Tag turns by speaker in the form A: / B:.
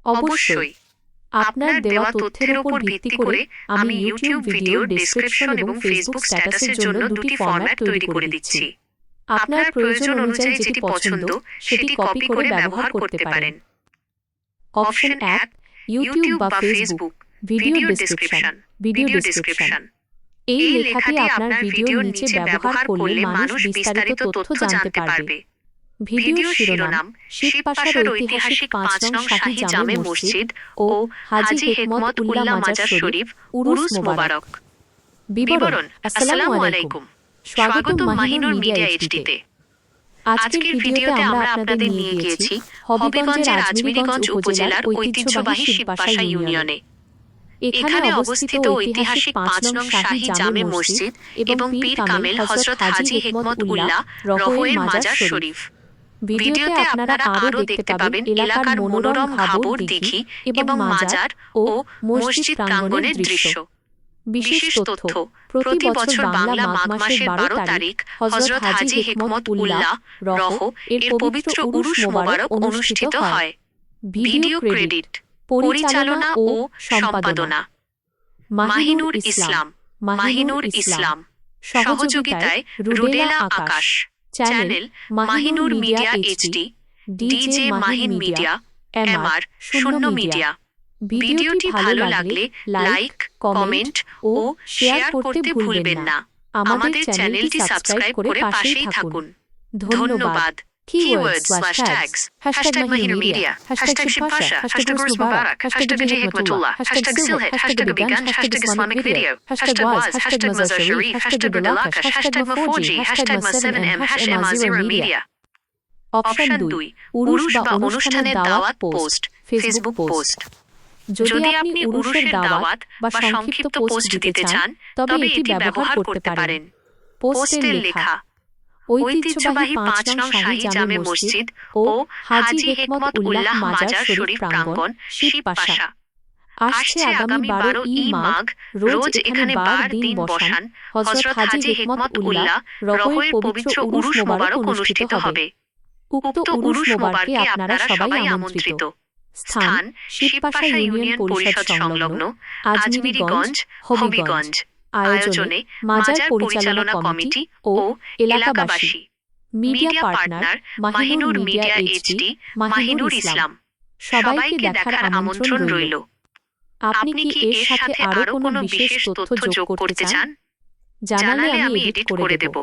A: অবশ্যই। আপনার দেওয়া তথ্যের উপর ভিত্তি করে আমি ইউটিউব ভিডিও ডেসক্রিপশন এবং ফেসবুক স্ট্যাটাসের জন্য দুটি ফরম্যাট তৈরি করে দিচ্ছি। আপনার প্রয়োজন অনুযায়ী যেটি পছন্দ সেটি কপি করে ব্যবহার করতে পারেন। অপশন 1, ইউটিউব বা ফেসবুক ভিডিও ডেসক্রিপশন। এই লেখাটি আপনার ভিডিওর নিচে ব্যবহার করলে মানুষ বিস্তারিত তথ্য জানতে পারবে। ভিডিও শিরোনাম: শিবপাশার ঐতিহাসিক 5 নং শাহী জামে মসজিদ ও হাজী হেকমত উল্লাহ মাজার শরীফ উরুস মোবারক। বিবরণ: আসসালামু আলাইকুম, স্বাগতম মাহিনুর মিডিয়া এইচডিতে। আজকের ভিডিওতে আমরা আপনাদের নিয়ে গিয়েছি হবিগঞ্জের আজমিরীগঞ্জ উপজেলার ঐতিহ্যবাহী শিবপাশা ইউনিয়নে। এখানে অবস্থিত ঐতিহাসিক 5 নং শাহী জামে মসজিদ এবং পীর কামেল হযরত হাজী হেকমত উল্লাহ রহওয়ের মাজার শরীফ। ভিডিওতে আপনারা আরও দেখতে পাবেন এলাকার মনোরম ঘাবর দিঘি এবং মাজার ও মসজিদ প্রাঙ্গণের দৃশ্য। বিশেষ তথ্য: প্রতি বছর বাংলা মাঘ মাসের 12 তারিখ হযরত হাজী হেকমত উল্লাহ রহ এর পবিত্র উরুস মোবারক অনুষ্ঠিত হয়। ভিডিও ক্রেডিট, পরিচালনা ও সম্পাদনা মাহিনুর ইসলাম। সহযোগিতায় Rudela Akash. Channel Mahinur media HD, DJ Mahin media, MR শূন্য মিডিয়া। ভিডিওটি ভালো লাগলে লাইক, কমেন্ট ও শেয়ার করতে ভুলবেন না। আমাদের চ্যানেলটি সাবস্ক্রাইব করে পাশেই থাকুন। ধন্যবাদ। Keywords /tags: hashtag Mahinur Media, hashtag Shibpasha, hashtag Urus Mubarak, hashtag Haji Hikmatullah, hashtag Silhet, hashtag Abiganj, hashtag Islamic Video, hashtag Waz, hashtag Mazar Sharif, hashtag Bilakash, hashtag Ma4G, hashtag Ma7M, hashtag Ma0 Media। Option 2, উরুস বা অনুষ্ঠানের দাওয়াত post, Facebook post. যদি আপনি উরুসের দাওয়াত বা সংক্ষিপ্ত post দিতে চান তবে এটি ব্যবহার করতে পারেন। পোস্টের লেখা: ঐতিহ্যবাহী 5 নং শাহী জামে মসজিদ ও হাজী হেকমত উল্লাহ মাজার শরীফ প্রাঙ্গণ, শিবপাশা। আসছে আগামী 12 মাঘ রোজ এখানে বার দিন বসান হযরত হাজী হেকমত উল্লাহ রহওয়ের পবিত্র উরুস মোবারক অনুষ্ঠিত হবে। উক্ত উরুস মোবারকে আপনারা সবাই আমন্ত্রিত। স্থান: শিবপাশা ইউনিয়ন পরিষদ সংলগ্ন আজমিরীগঞ্জ, হবিগঞ্জ। আয়োজনে মাজার পরিচালনা কমিটি ও এলাকাবাসী। Media partner Mahinur media HD, Mahinur Islam. সবাইকে দেখার আমন্ত্রণ রইল। আপনি কি এর সাথে আরো কোনো বিশেষ তথ্য যোগ করতে চান? জানালে আমি এডিট করে দেব।